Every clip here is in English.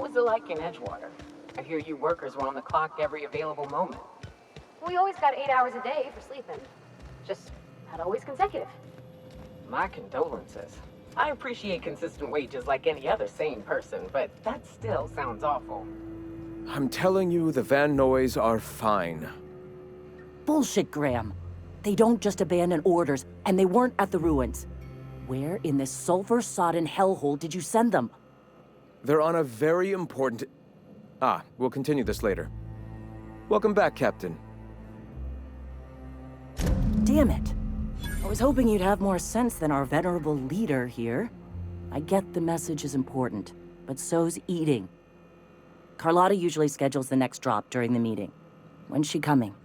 was it like in Edgewater? I hear you workers were on the clock every available moment. We always got 8 hours a day for sleeping. Just not always consecutive. My condolences. I appreciate consistent wages like any other sane person, but that still sounds awful. I'm telling you, the Van Noys are fine. Bullshit, Graham. They don't just abandon orders, and they weren't at the ruins. Where in this sulfur-sodden hellhole did you send them? They're on a very important... we'll continue this later. Welcome back, Captain. Damn it. I was hoping you'd have more sense than our venerable leader here. I get the message is important, but so's eating. Carlotta usually schedules the next drop during the meeting. When's she coming?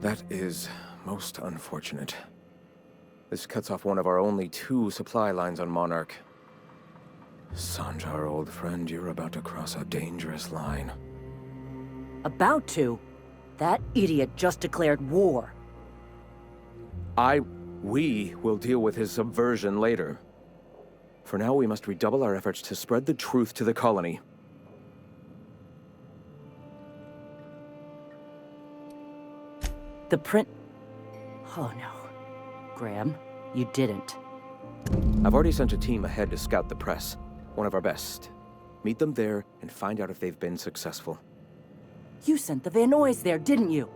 That is most unfortunate. This cuts off one of our only 2 supply lines on Monarch. Sanjar, old friend, you're about to cross a dangerous line. About to? That idiot just declared war. We will deal with his subversion later. For now, we must redouble our efforts to spread the truth to the colony. The print... Oh no. Graham, you didn't. I've already sent a team ahead to scout the press. One of our best. Meet them there and find out if they've been successful. You sent the Van Noys there, didn't you?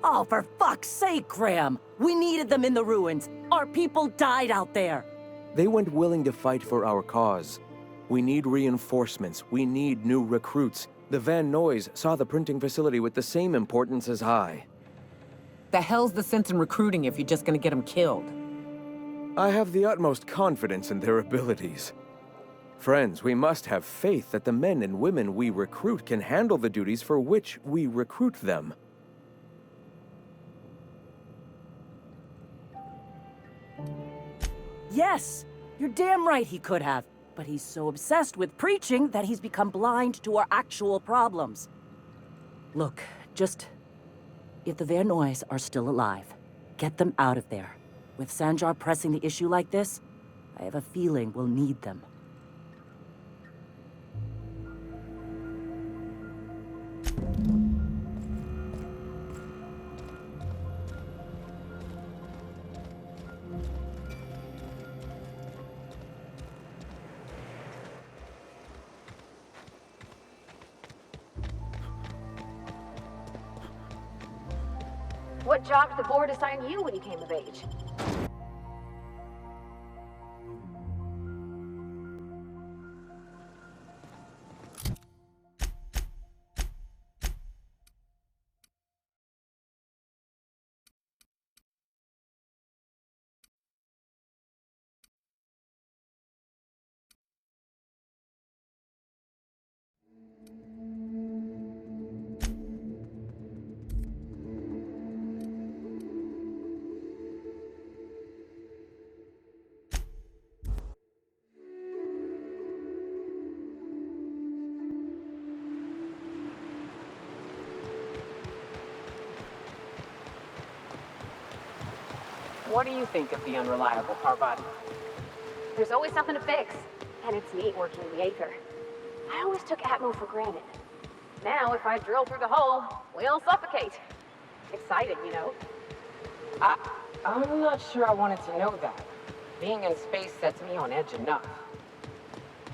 Oh, for fuck's sake, Graham! We needed them in the ruins! Our people died out there! They went willing to fight for our cause. We need reinforcements. We need new recruits. The Van Noys saw the printing facility with the same importance as I. The hell's the sense in recruiting if you're just gonna get them killed? I have the utmost confidence in their abilities. Friends, we must have faith that the men and women we recruit can handle the duties for which we recruit them. Yes! You're damn right he could have. But he's so obsessed with preaching that he's become blind to our actual problems. Look, just... If the Van Noys are still alive, get them out of there. With Sanjar pressing the issue like this, I have a feeling we'll need them. What job did the board assign you when you came of age? What do you think of the unreliable Parvati? There's always something to fix, and it's neat working in the Aether. I always took Atmo for granted. Now, if I drill through the hole, we'll suffocate. Exciting, you know? I'm not sure I wanted to know that. Being in space sets me on edge enough.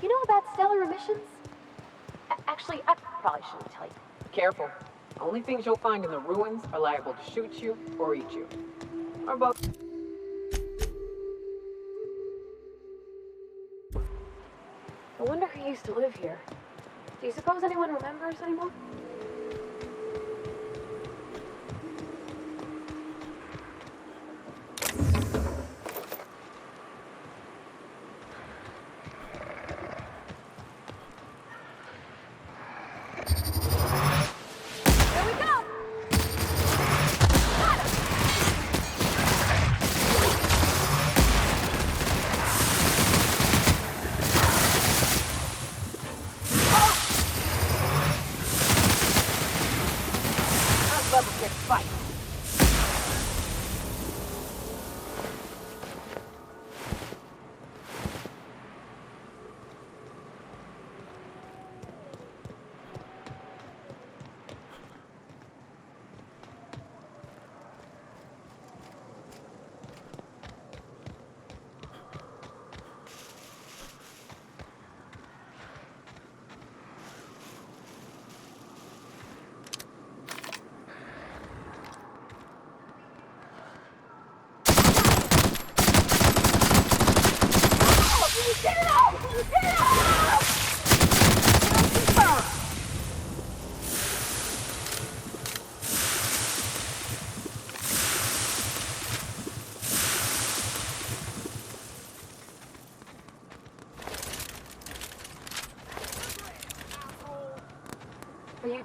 You know about stellar emissions? Actually, I probably shouldn't tell you. Careful. Only things you'll find in the ruins are liable to shoot you or eat you. Or both. I wonder who used to live here. Do you suppose anyone remembers anymore?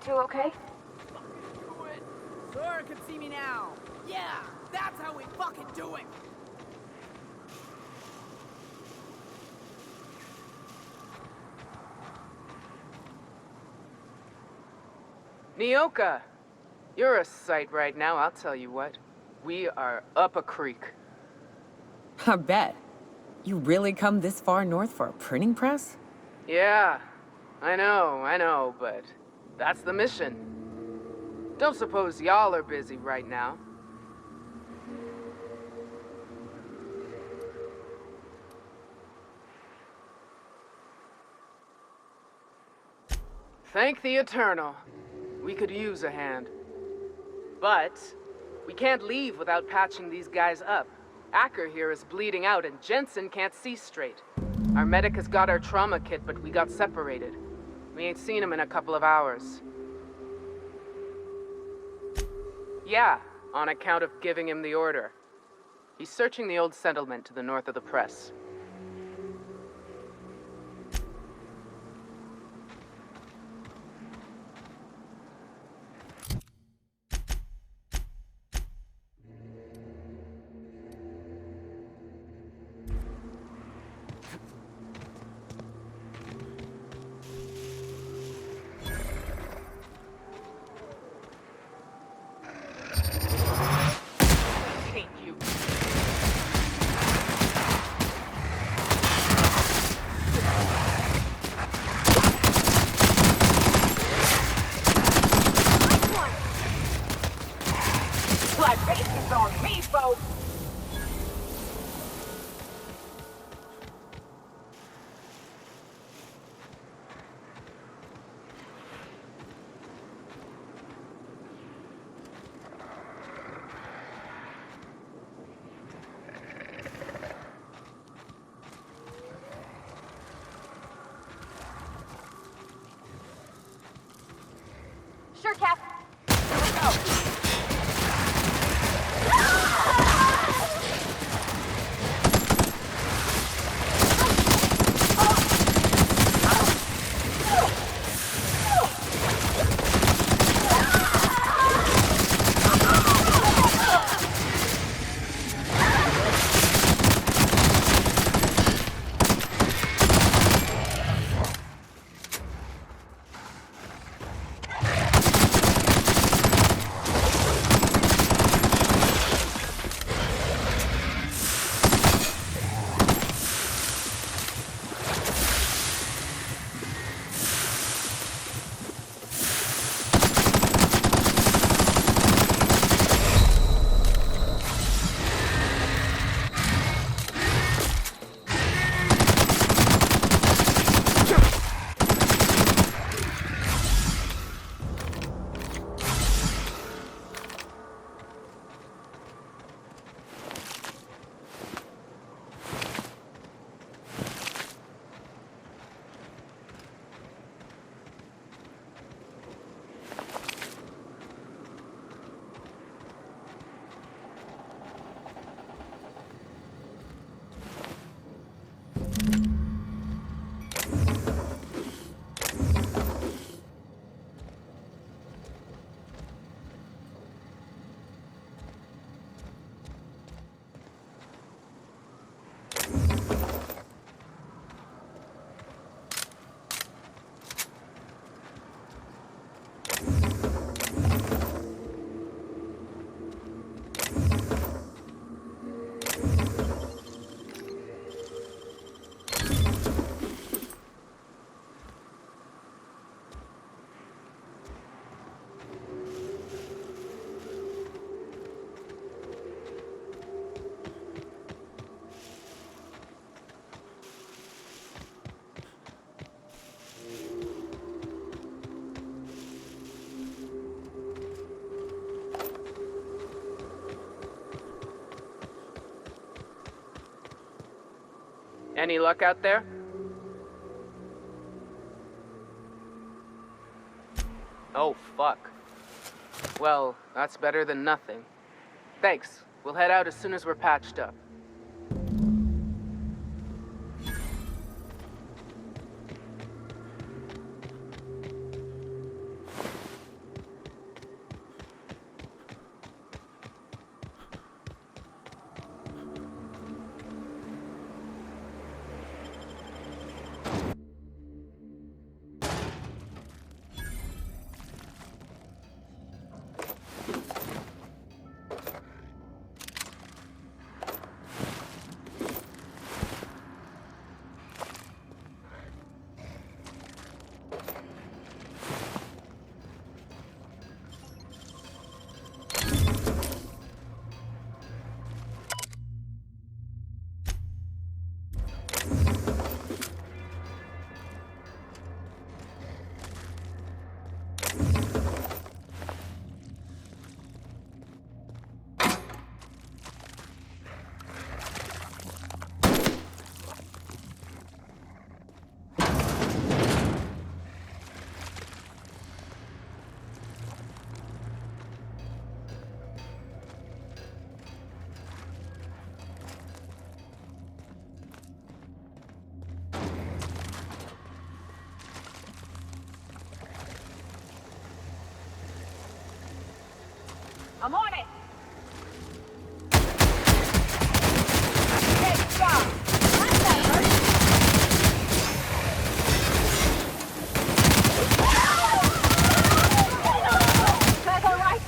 two okay? Sora can see me now. Yeah, that's how we fucking do it. Nyoka, you're a sight right now, I'll tell you what. We are up a creek. I bet. You really come this far north for a printing press? Yeah, I know, but that's the mission. Don't suppose y'all are busy right now. Thank the Eternal. We could use a hand. But we can't leave without patching these guys up. Acker here is bleeding out and Jensen can't see straight. Our medic has got our trauma kit, but we got separated. We ain't seen him in a couple of hours. Yeah, on account of giving him the order. He's searching the old settlement to the north of the press. Hate you. Libations on me, folks! Sure, Cap. Any luck out there? Oh, fuck. Well, that's better than nothing. Thanks. We'll head out as soon as we're patched up. I'm on it! Okay, stop! That's that hurt! That's all right!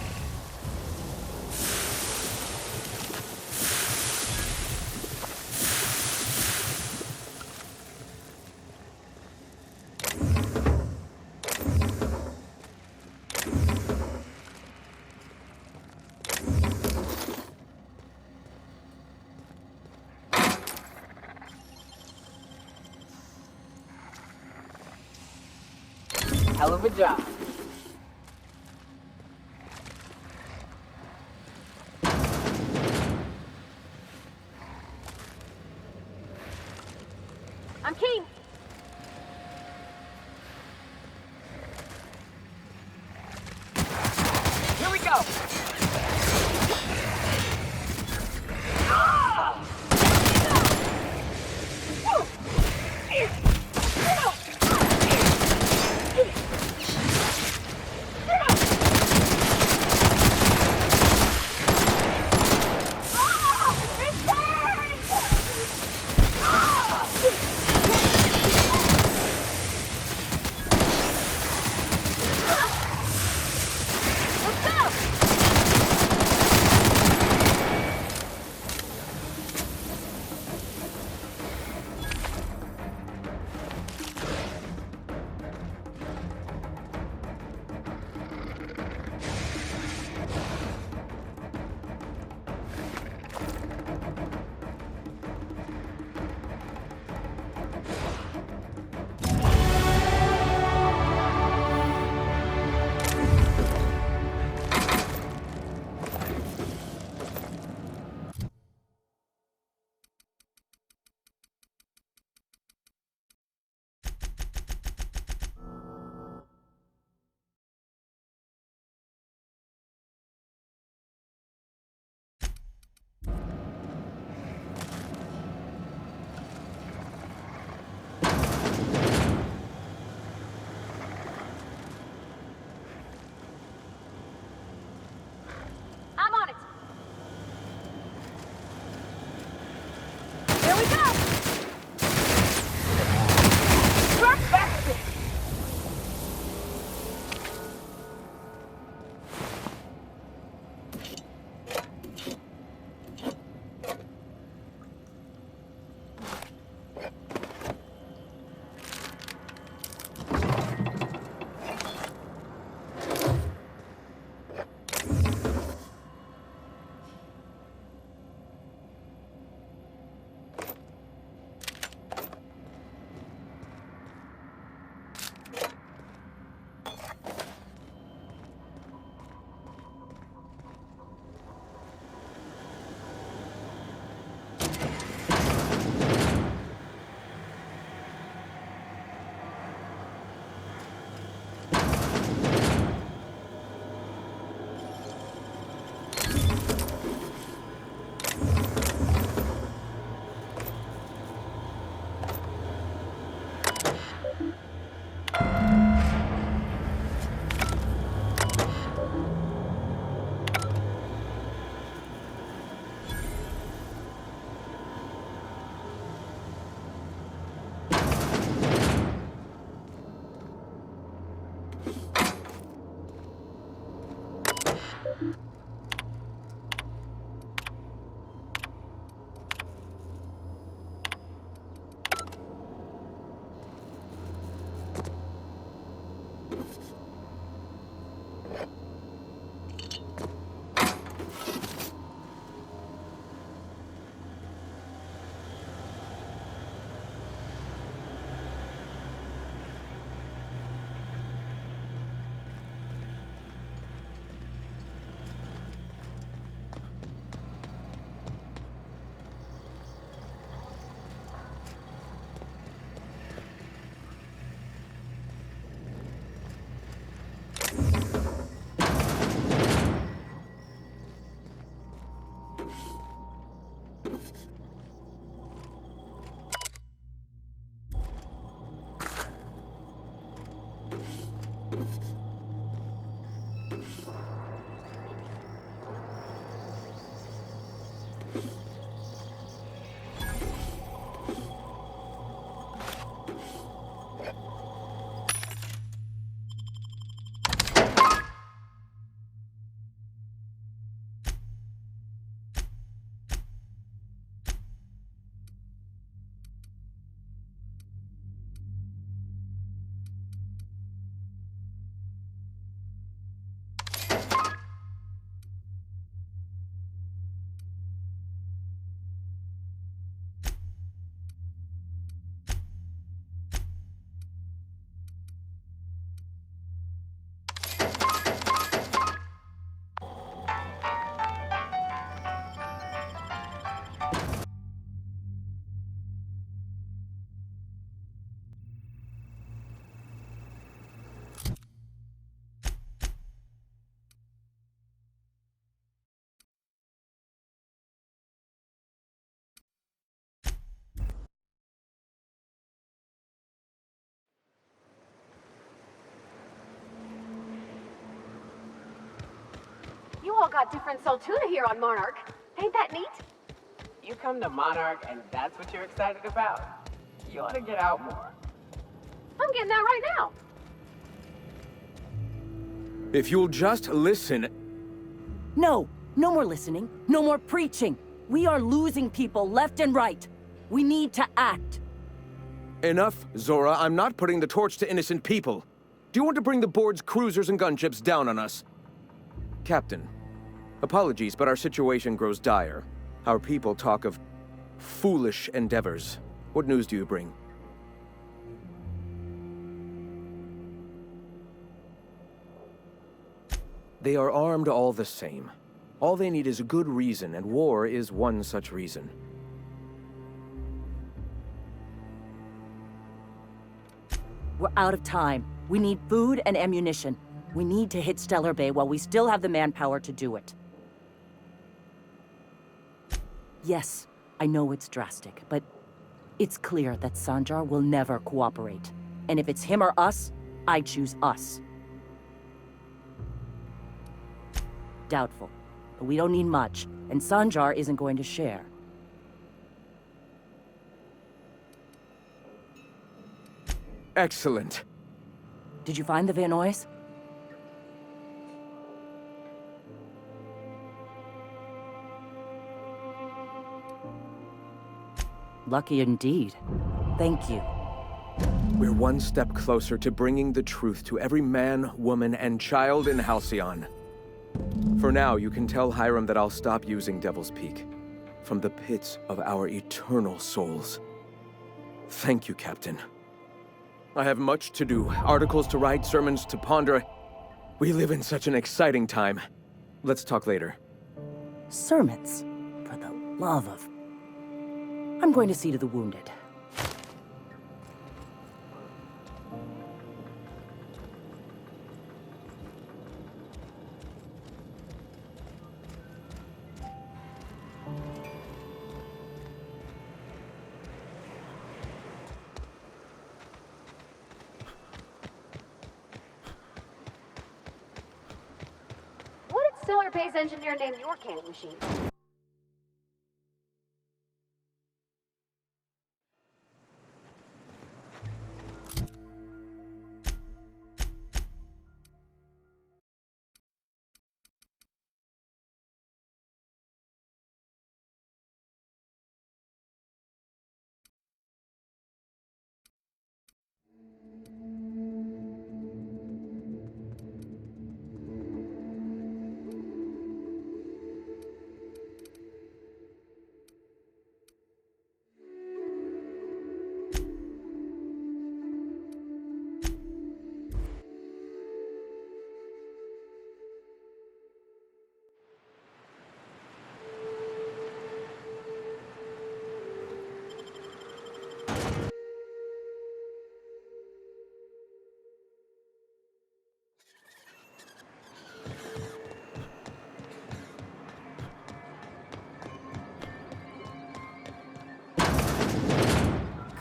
Hell of a job. I'm keen! Here we go! I'm on it! Here we go! Work back a bit! all got different Saltuna here on Monarch. Ain't that neat? You come to Monarch and that's what you're excited about? You ought to get out more. I'm getting that right now. If you'll just listen... No, no more listening, no more preaching. We are losing people left and right. We need to act. Enough, Zora. I'm not putting the torch to innocent people. Do you want to bring the board's cruisers and gunships down on us? Captain, apologies, but our situation grows dire. Our people talk of foolish endeavors. What news do you bring? They are armed all the same. All they need is a good reason, and war is one such reason. We're out of time. We need food and ammunition. We need to hit Stellar Bay while we still have the manpower to do it. Yes, I know it's drastic, but it's clear that Sanjar will never cooperate. And if it's him or us, I choose us. Doubtful. But we don't need much, and Sanjar isn't going to share. Excellent. Did you find the Vanois? Lucky indeed. Thank you. We're one step closer to bringing the truth to every man, woman, and child in Halcyon. For now, you can tell Hiram that I'll stop using Devil's Peak. From the pits of our eternal souls. Thank you, Captain. I have much to do. Articles to write, sermons to ponder. We live in such an exciting time. Let's talk later. Sermons? For the love of... I'm going to see to the wounded. What did Stellar Bay's engineer name your cannon machine?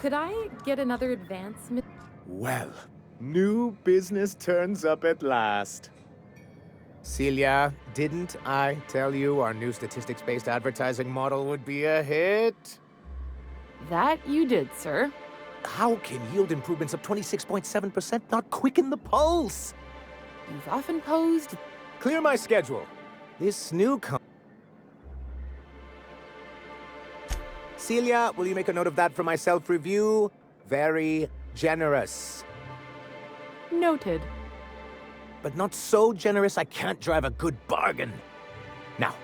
Could I get another advance? Well, new business turns up at last. Celia, didn't I tell you our new statistics-based advertising model would be a hit? That you did, sir. How can yield improvements of 26.7% not quicken the pulse? You've often posed... Clear my schedule. This new Celia, will you make a note of that for my self-review? Very generous. Noted. But not so generous I can't drive a good bargain. Now,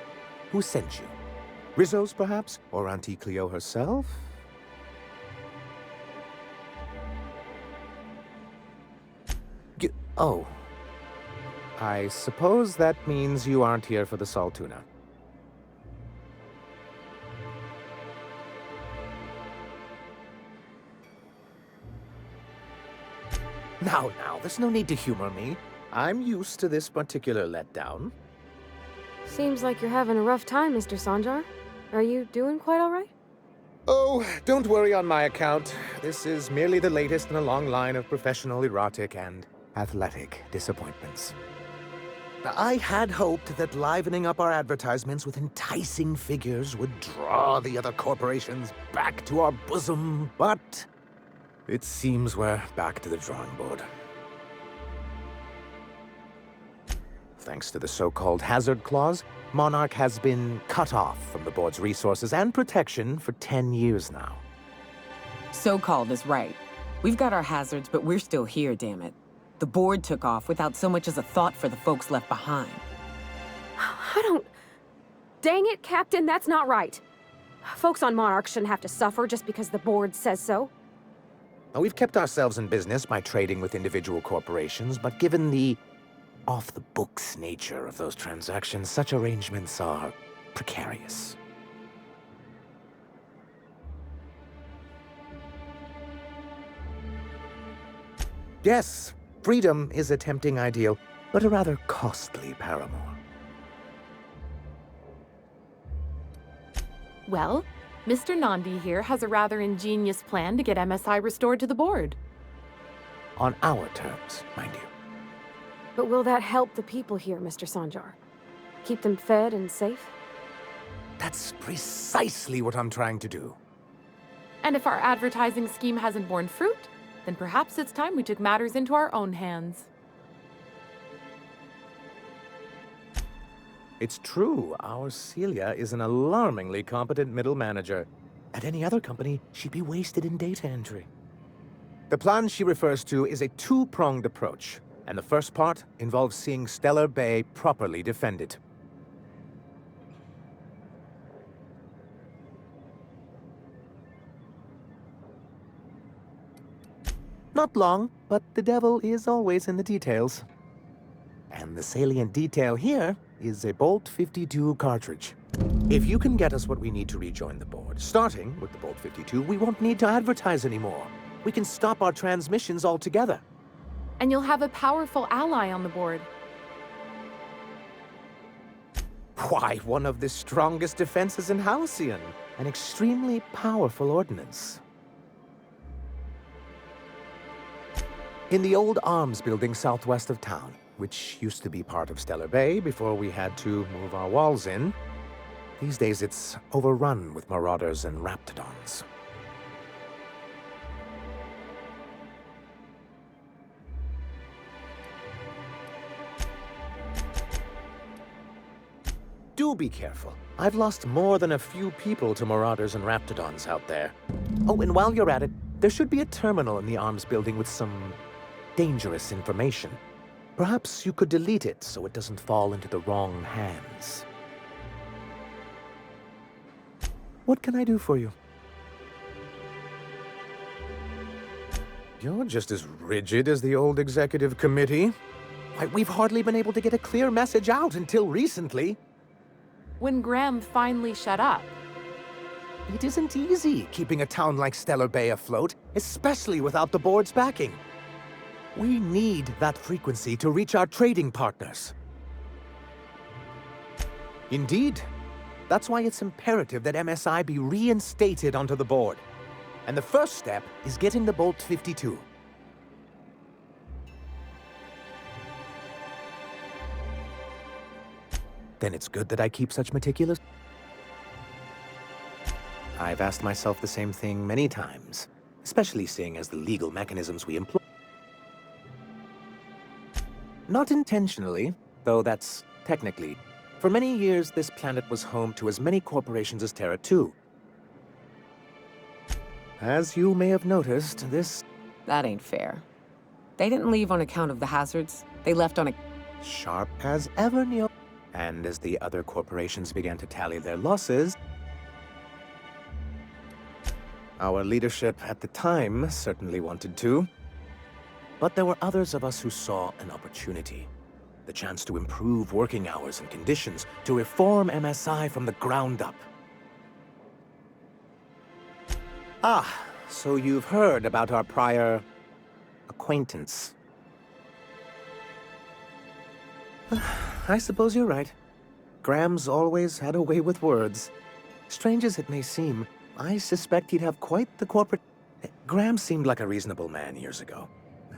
who sent you? Rizzo's, perhaps? Or Auntie Cleo herself? Oh. I suppose that means you aren't here for the Saltuna. Now, there's no need to humor me. I'm used to this particular letdown. Seems like you're having a rough time, Mr. Sanjar. Are you doing quite all right? Oh, don't worry on my account. This is merely the latest in a long line of professional erotic and athletic disappointments. I had hoped that livening up our advertisements with enticing figures would draw the other corporations back to our bosom, but it seems we're back to the drawing board. Thanks to the so-called hazard clause, Monarch has been cut off from the board's resources and protection for 10 years now. So-called is right. We've got our hazards, but we're still here, damn it. The board took off without so much as a thought for the folks left behind. I don't... Dang it, Captain, that's not right. Folks on Monarch shouldn't have to suffer just because the board says so. Now, we've kept ourselves in business by trading with individual corporations, but given the off-the-books nature of those transactions, such arrangements are precarious. Yes, freedom is a tempting ideal, but a rather costly paramour. Well, Mr. Nandi here has a rather ingenious plan to get MSI restored to the board. On our terms, mind you. But will that help the people here, Mr. Sanjar? Keep them fed and safe? That's precisely what I'm trying to do. And if our advertising scheme hasn't borne fruit, then perhaps it's time we took matters into our own hands. It's true, our Celia is an alarmingly competent middle manager. At any other company, she'd be wasted in data entry. The plan she refers to is a two-pronged approach, and the first part involves seeing Stellar Bay properly defended. Not long, but the devil is always in the details. And the salient detail here is a Bolt 52 cartridge. If you can get us what we need to rejoin the board, starting with the Bolt 52, we won't need to advertise anymore. We can stop our transmissions altogether. And you'll have a powerful ally on the board. Why, one of the strongest defenses in Halcyon. An extremely powerful ordnance. In the old arms building southwest of town, which used to be part of Stellar Bay before we had to move our walls in, these days it's overrun with marauders and raptidons. Do be careful. I've lost more than a few people to marauders and raptidons out there. Oh, and while you're at it, there should be a terminal in the arms building with some dangerous information. Perhaps you could delete it so it doesn't fall into the wrong hands. What can I do for you? You're just as rigid as the old executive committee. Why, we've hardly been able to get a clear message out until recently. When Graham finally shut up. It isn't easy keeping a town like Stellar Bay afloat, especially without the board's backing. We need that frequency to reach our trading partners. Indeed. That's why it's imperative that MSI be reinstated onto the board. And the first step is getting the Bolt 52. Then it's good that I keep such meticulous... I've asked myself the same thing many times, especially seeing as the legal mechanisms we employ... Not intentionally, though that's technically. For many years, this planet was home to as many corporations as Terra 2. As you may have noticed, this... That ain't fair. They didn't leave on account of the hazards. They left on a... Sharp as ever, Neo. And as the other corporations began to tally their losses... Our leadership at the time certainly wanted to. But there were others of us who saw an opportunity. The chance to improve working hours and conditions, to reform MSI from the ground up. Ah, so you've heard about our prior... acquaintance. I suppose you're right. Graham's always had a way with words. Strange as it may seem, I suspect he'd have quite the corporate... Graham seemed like a reasonable man years ago.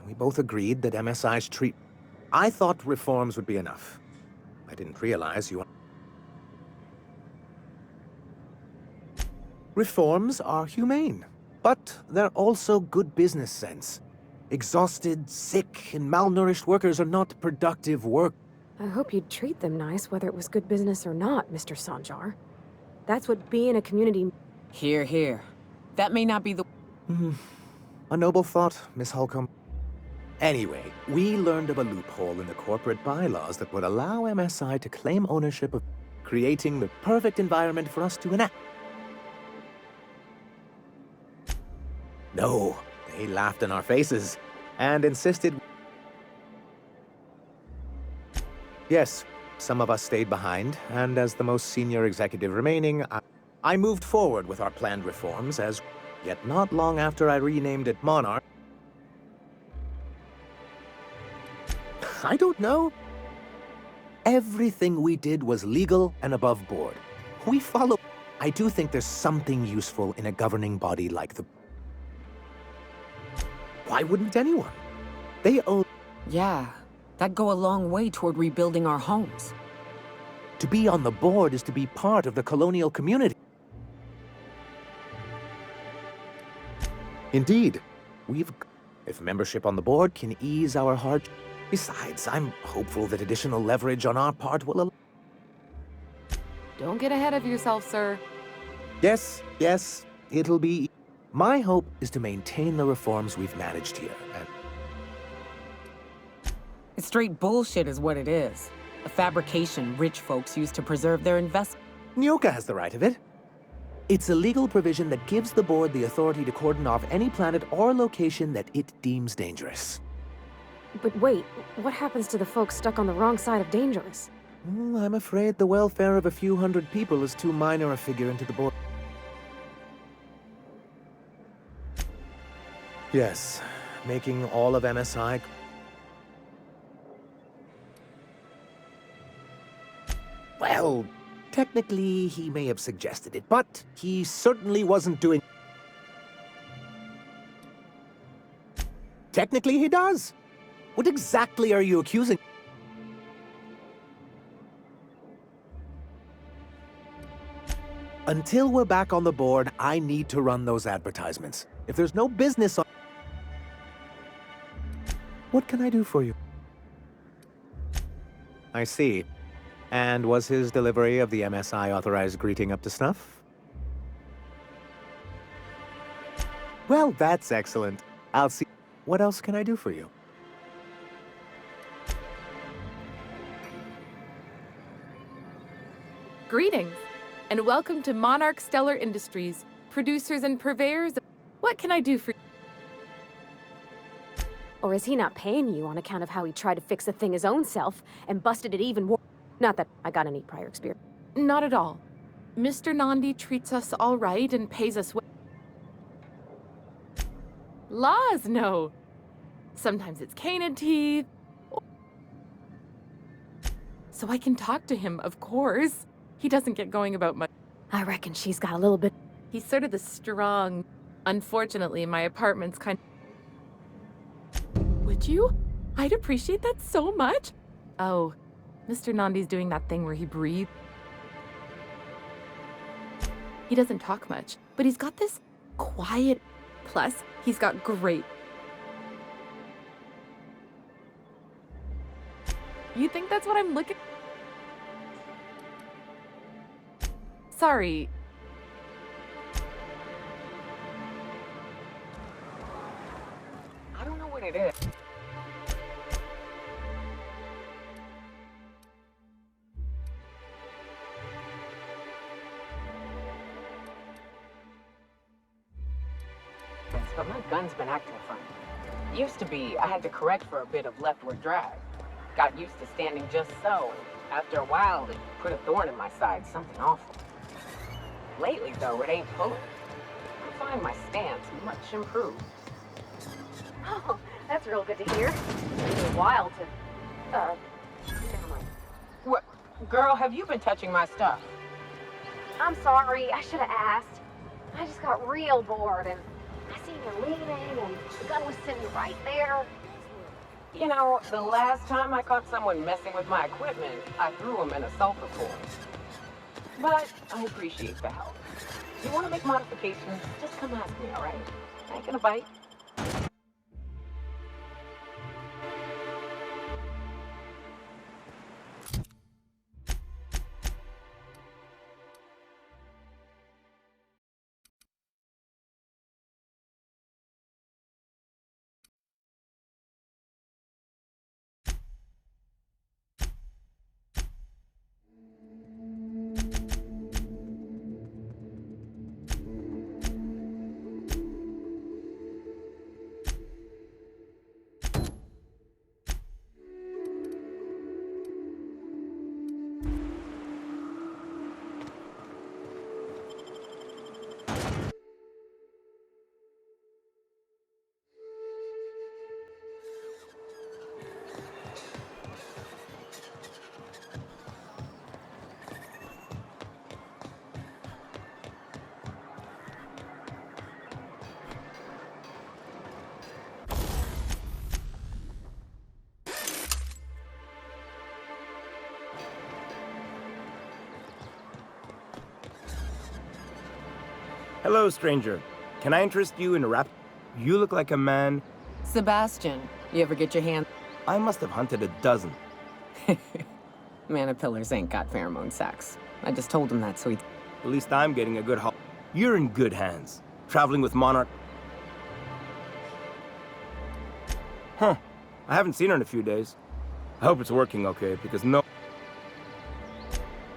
We both agreed that MSI's I thought reforms would be enough. I didn't realize you... Reforms are humane, but they're also good business sense. Exhausted, sick, and malnourished workers are not productive work. I hope you'd treat them nice, whether it was good business or not, Mr. Sanjar. That's what being a community... Here, here. That may not be the... A noble thought, Miss Holcomb. Anyway, we learned of a loophole in the corporate bylaws that would allow MSI to claim ownership of creating the perfect environment for us to enact. No, they laughed in our faces and insisted... Yes, some of us stayed behind, and as the most senior executive remaining, I moved forward with our planned reforms as... Yet not long after I renamed it Monarch... I don't know. Everything we did was legal and above board. We follow... I do think there's something useful in a governing body like the... Why wouldn't anyone? They own... Yeah, that'd go a long way toward rebuilding our homes. To be on the board is to be part of the colonial community. Indeed. If membership on the board can ease our heart... Besides, I'm hopeful that additional leverage on our part will... Don't get ahead of yourself, sir. Yes, it'll be... My hope is to maintain the reforms we've managed here, and... It's straight bullshit is what it is. A fabrication rich folks use to preserve their investment. Nyoka has the right of it. It's a legal provision that gives the board the authority to cordon off any planet or location that it deems dangerous. But wait, what happens to the folks stuck on the wrong side of dangerous? I'm afraid the welfare of a few hundred people is too minor a figure into the board. Yes, making all of MSI... Well, technically he may have suggested it, but he certainly wasn't doing... Technically he does. What exactly are you accusing? Until we're back on the board, I need to run those advertisements. If there's no business on... What can I do for you? I see. And was his delivery of the MSI authorized greeting up to snuff? Well, that's excellent. I'll see... What else can I do for you? Greetings, and welcome to Monarch Stellar Industries, producers and purveyors of... What can I do for you? Or is he not paying you on account of how he tried to fix the thing his own self and busted it even worse? Not that I got any prior experience. Not at all. Mr. Nandi treats us all right and pays us well. Laws, no. Sometimes it's Canaan teeth. So I can talk to him, of course. He doesn't get going about much. I reckon she's got a little bit... He's sort of the strong... Unfortunately, my apartment's kind of... Would you? I'd appreciate that so much. Oh, Mr. Nandi's doing that thing where he breathes. He doesn't talk much, but he's got this quiet... Plus, he's got great... You think that's what I'm looking... Sorry. I don't know what it is. But my gun's been acting funny. Used to be, I had to correct for a bit of leftward drag. Got used to standing just so. After a while, it put a thorn in my side, something awful. Lately, though, it ain't pulling. I find my stance much improved. Oh, that's real good to hear. It's a while to... never mind. What? Girl, have you been touching my stuff? I'm sorry, I should have asked. I just got real bored, and I seen you leaving, and the gun was sitting right there. You know, the last time I caught someone messing with my equipment, I threw him in a sulfur pool. But I appreciate the help. If you want to make modifications, just come ask me, all right? I ain't gonna bite. Hello, stranger. Can I interest you in a rap? You look like a man. Sebastian, you ever get your hand? I must have hunted a dozen. Manipillars ain't got pheromone sex. I just told him that so he... At least I'm getting a good haul. You're in good hands. Traveling with Monarch. Huh. I haven't seen her in a few days. I hope it's working okay, because no...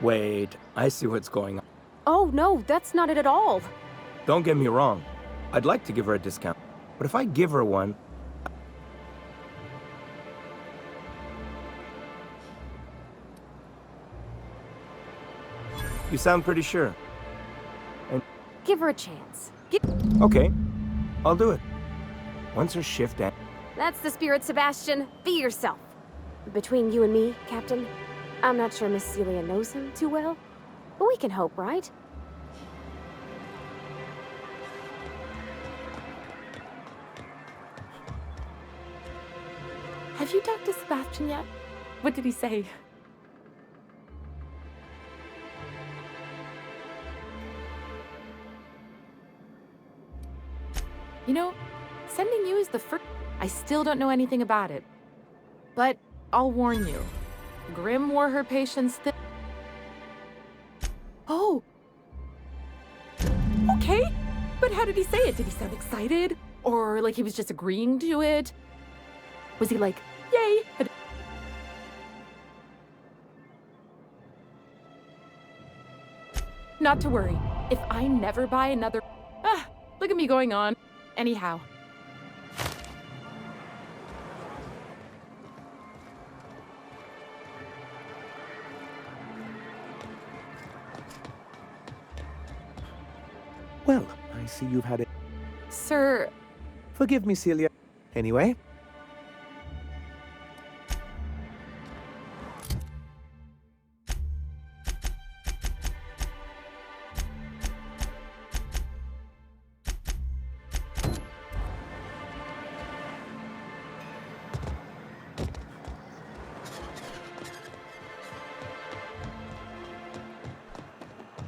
Wait, I see what's going on. Oh, no, that's not it at all. Don't get me wrong. I'd like to give her a discount. But if I give her one... You sound pretty sure. Give her a chance. Okay, I'll do it. Once her shift ends... That's the spirit, Sebastian. Be yourself. Between you and me, Captain, I'm not sure Miss Celia knows him too well. But we can hope, right? Have you talked to Sebastian yet? What did he say? You know, sending you is the first... I still don't know anything about it. But I'll warn you. Grim wore her patience thin... Oh! Okay, but how did he say it? Did he sound excited? Or like he was just agreeing to it? Was he like, yay? Not to worry. If I never buy another... look at me going on. Anyhow. Well, I see you've had it. Sir... Forgive me, Celia. Anyway.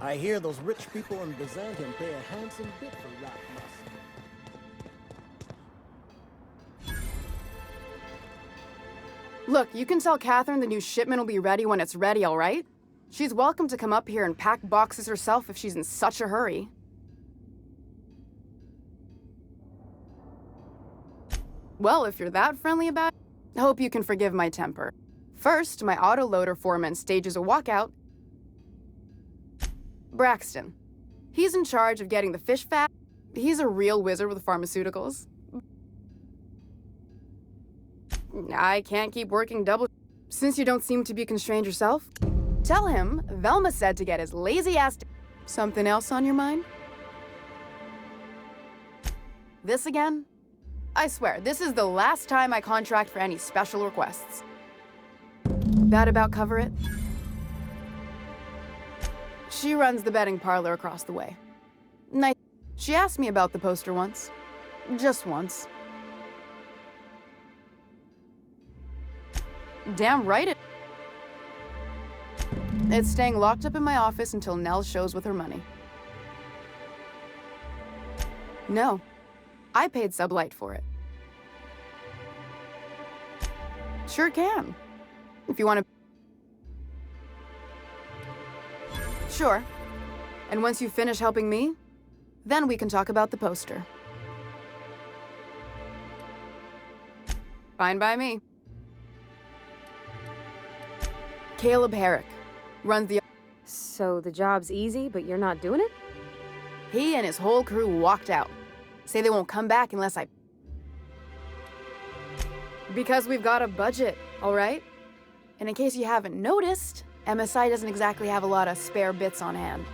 I hear those rich people in Byzantium pay a handsome bit for rat musk. Look, you can tell Catherine the new shipment will be ready when it's ready, all right? She's welcome to come up here and pack boxes herself if she's in such a hurry. Well, if you're that friendly about it, I hope you can forgive my temper. First, my autoloader foreman stages a walkout. Braxton. He's in charge of getting the fish fat. He's a real wizard with pharmaceuticals. I can't keep working double since you don't seem to be constrained yourself. Tell him Velma said to get his lazy ass. Something else on your mind? This again? I swear, this is the last time I contract for any special requests. That about cover it? She runs the betting parlor across the way. Nice. She asked me about the poster once. Just once. Damn right it. It's staying locked up in my office until Nell shows with her money. No, I paid Sublight for it. Sure can. If you want to... Sure. And once you finish helping me, then we can talk about the poster. Fine by me. Caleb Herrick runs the... So the job's easy, but you're not doing it? He and his whole crew walked out. Say they won't come back unless I... Because we've got a budget, all right? And in case you haven't noticed, MSI doesn't exactly have a lot of spare bits on hand.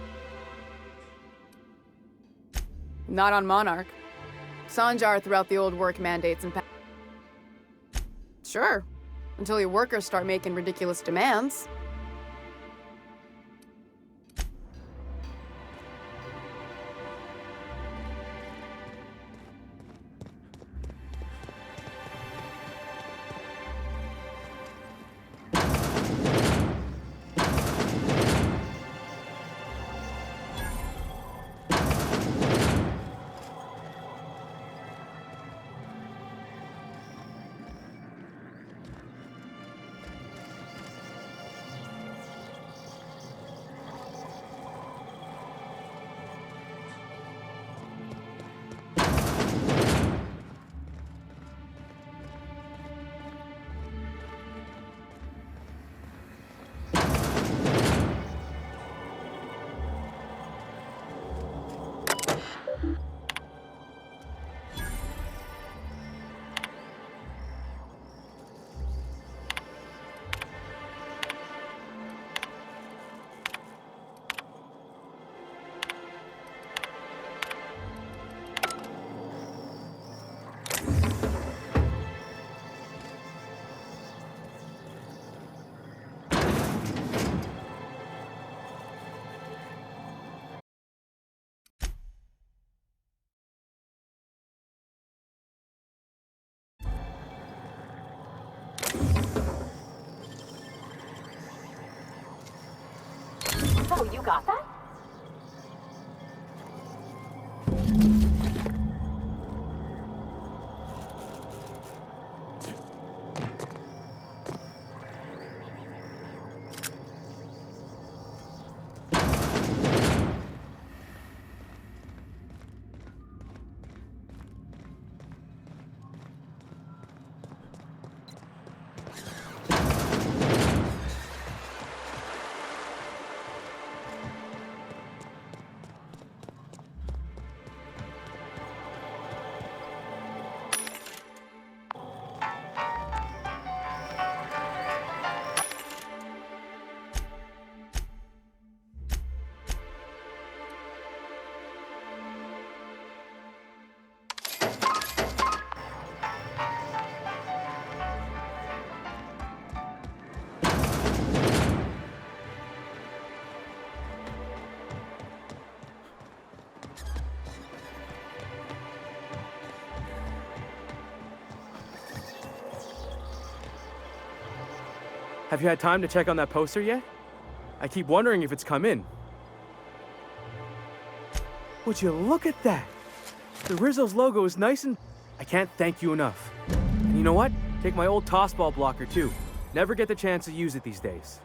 Not on Monarch. Sanjar threw out the old work mandates and... Sure, until your workers start making ridiculous demands. So, you got that? Have you had time to check on that poster yet? I keep wondering if it's come in. Would you look at that? The Rizzo's logo is nice and... I can't thank you enough. And you know what? Take my old tossball blocker too. Never get the chance to use it these days.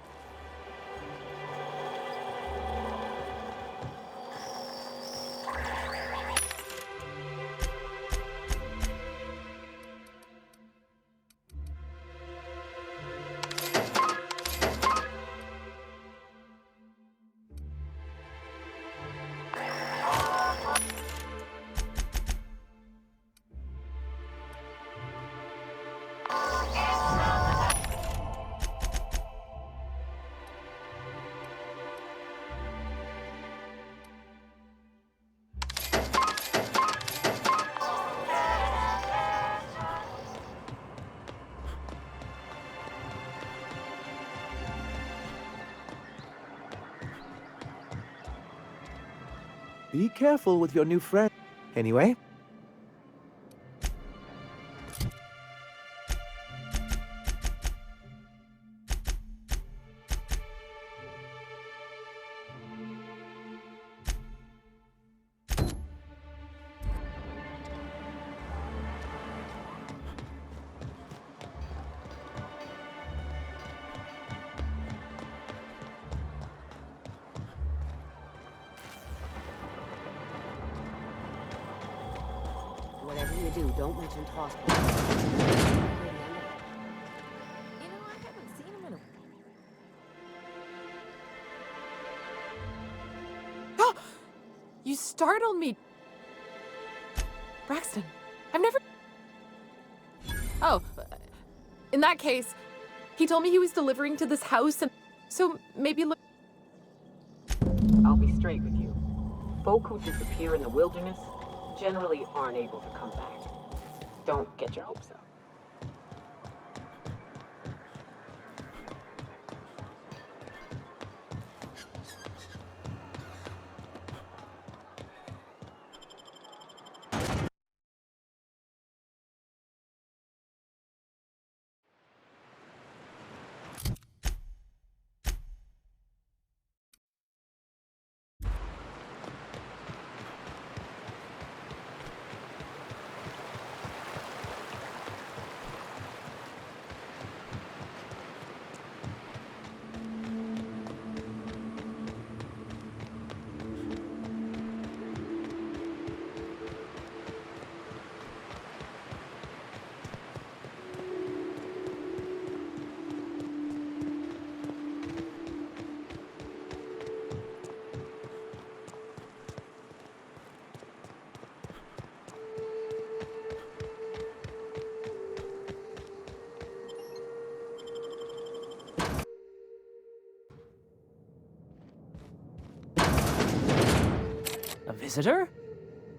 Be careful with your new friend. Anyway. Whatever you do, don't mention toss. You know, I haven't seen him in a... You startled me. Braxton, I've never... Oh, in that case, he told me he was delivering to this house, and so maybe look... I'll be straight with you. Folk who disappear in the wilderness generally aren't able to come back. Don't get your hopes up. A visitor?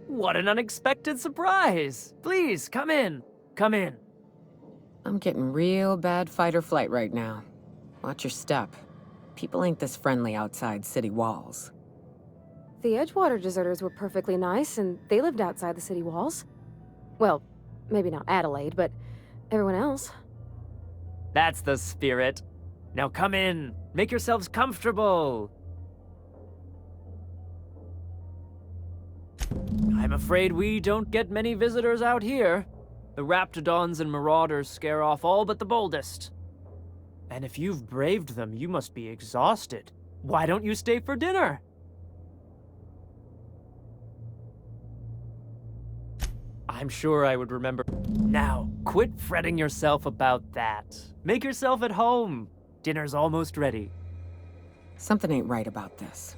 What an unexpected surprise! Please, come in. Come in. I'm getting real bad fight or flight right now. Watch your step. People ain't this friendly outside city walls. The Edgewater deserters were perfectly nice, and they lived outside the city walls. Well, maybe not Adelaide, but everyone else. That's the spirit. Now come in. Make yourselves comfortable. I'm afraid we don't get many visitors out here. The Raptidons and Marauders scare off all but the boldest. And if you've braved them, you must be exhausted. Why don't you stay for dinner? I'm sure I would remember. Now, quit fretting yourself about that. Make yourself at home. Dinner's almost ready. Something ain't right about this.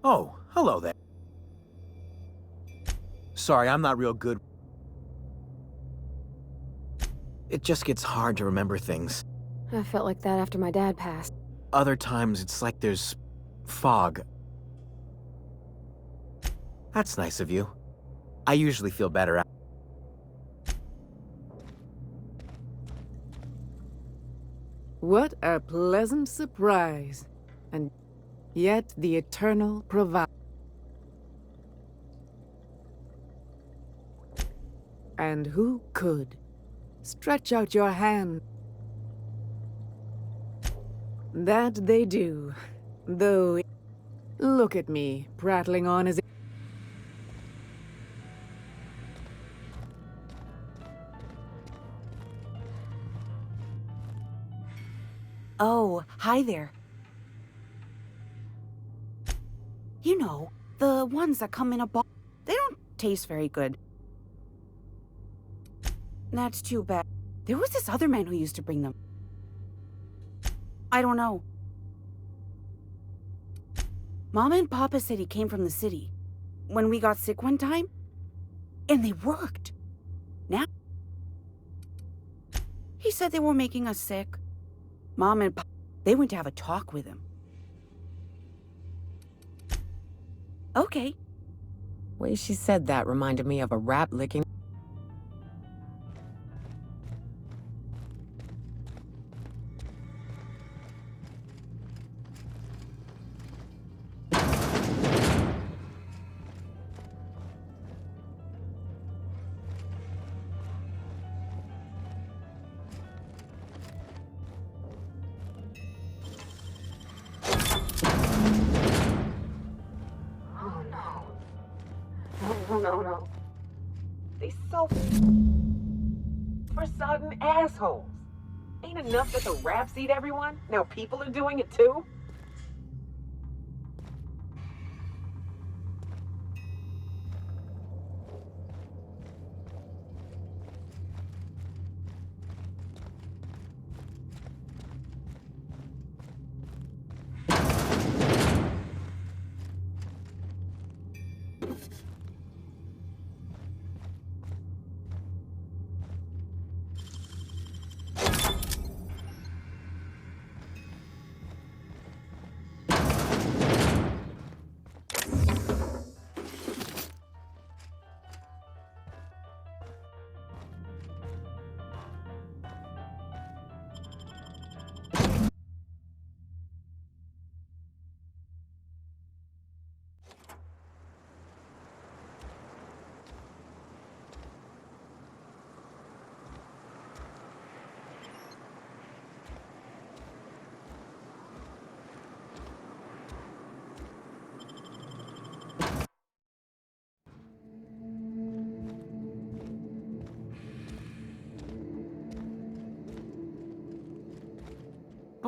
Oh, hello there. Sorry, I'm not real good. It just gets hard to remember things. I felt like that after my dad passed. Other times, it's like there's fog. That's nice of you. I usually feel better. What a pleasant surprise. And yet the eternal provider. And who could? Stretch out your hand. That they do. Though, look at me, prattling on as if... Oh, hi there. You know, the ones that come in a box. They don't taste very good. That's too bad. There was this other man who used to bring them. I don't know. Mama and Papa said he came from the city. When we got sick one time. And they worked. Now. He said they were making us sick. Mom and Pop, they went to have a talk with him. Okay. Way she said that reminded me of a rat licking. No. They so sodden assholes. Ain't enough that the raps eat everyone? Now people are doing it too?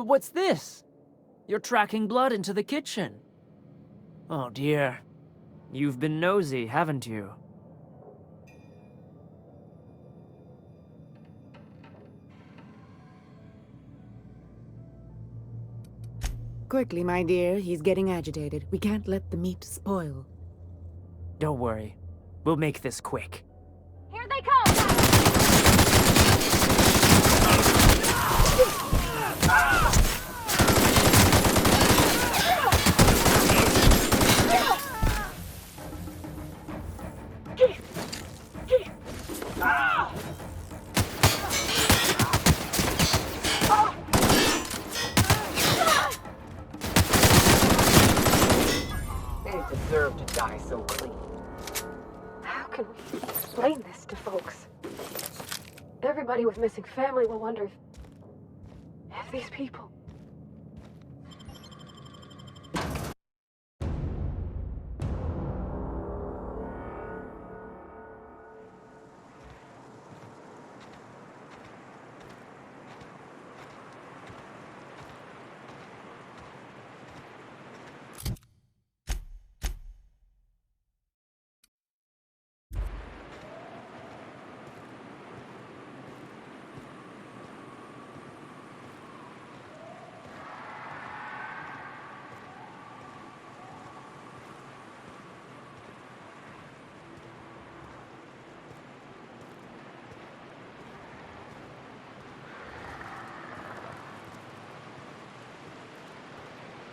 But what's this? You're tracking blood into the kitchen. Oh dear. You've been nosy, haven't you? Quickly, my dear. He's getting agitated. We can't let the meat spoil. Don't worry. We'll make this quick. Here they come! They deserve to die so clean. How can we explain this to folks? Everybody with missing family will wonder if these people...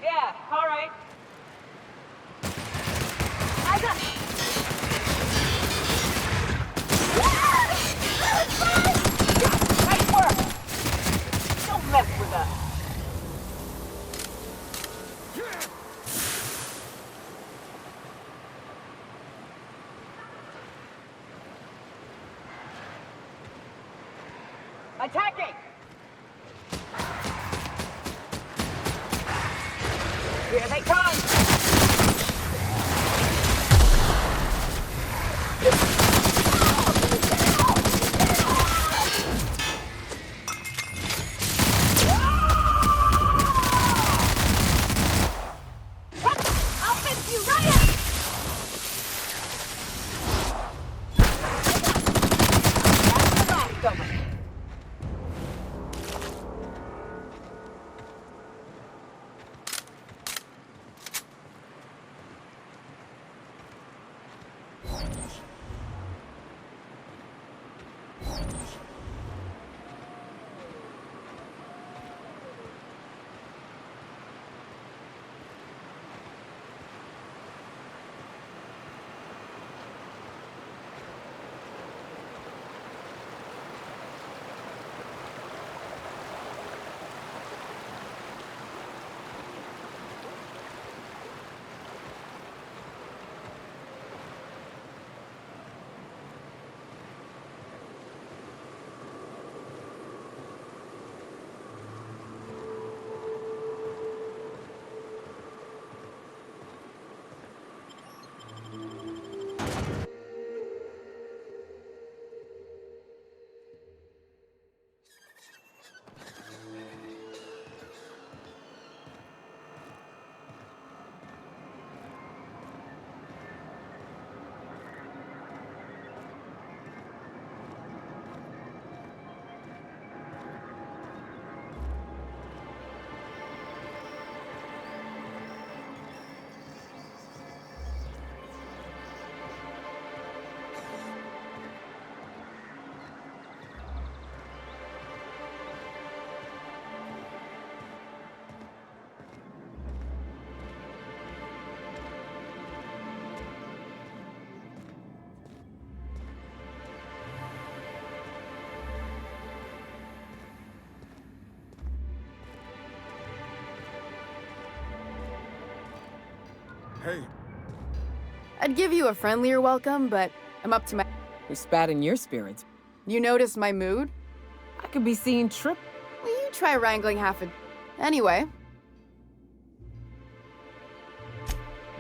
Yeah, all right. I got... Nice work! Don't mess with us. Attacking! Here they come! I'll fix you right up! That's the last of them. Hey. I'd give you a friendlier welcome, but I'm up to my... Who spat in your spirits? You notice my mood? I could be seen trip... Will you try wrangling half a... Anyway.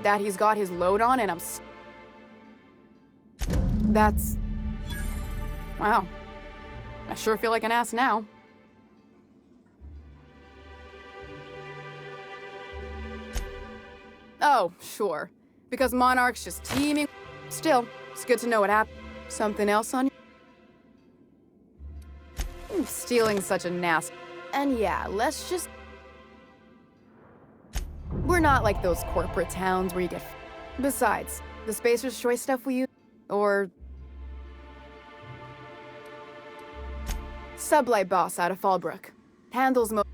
Daddy's got his load on and That's... Wow. I sure feel like an ass now. Oh, sure. Because Monarch's just teeming. Still, it's good to know what happened. Something else on you? Stealing such a nasty. And yeah, let's just. We're not like those corporate towns where you get. Besides, the Spacer's Choice stuff we use, or Sublight boss out of Fallbrook. Handles most.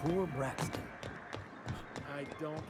Poor Braxton. I don't